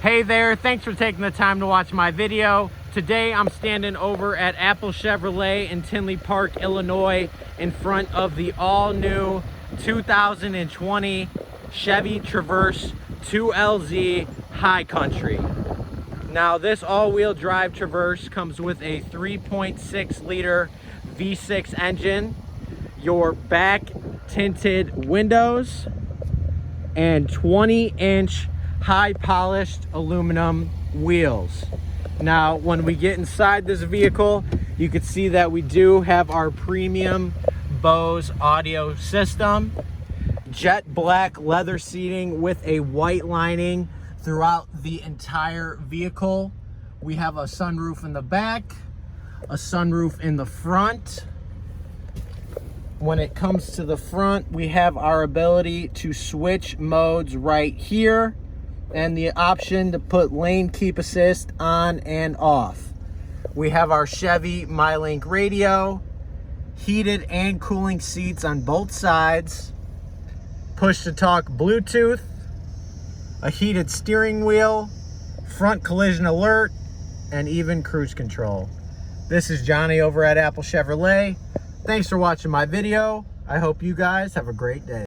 Hey there, thanks for taking the time to watch my video. Today I'm standing over at Apple Chevrolet in Tinley Park, Illinois, in front of the all-new 2020 Chevy Traverse 2LZ High Country. Now this all-wheel drive Traverse comes with a 3.6 liter V6 engine, your back tinted windows, and 20-inch high polished aluminum wheels. Now when we get inside this vehicle, you can see that we do have our premium Bose audio system, jet black leather seating with a white lining throughout the entire vehicle. We have a sunroof in the back, a sunroof in the front. When it comes to the front, we have our ability to switch modes right here and the option to put lane keep assist on and off. We have our Chevy MyLink radio, heated and cooling seats on both sides, push to talk Bluetooth, a heated steering wheel, front collision alert, and even cruise control. This is Johnny over at Apple Chevrolet. Thanks for watching my video. I hope you guys have a great day.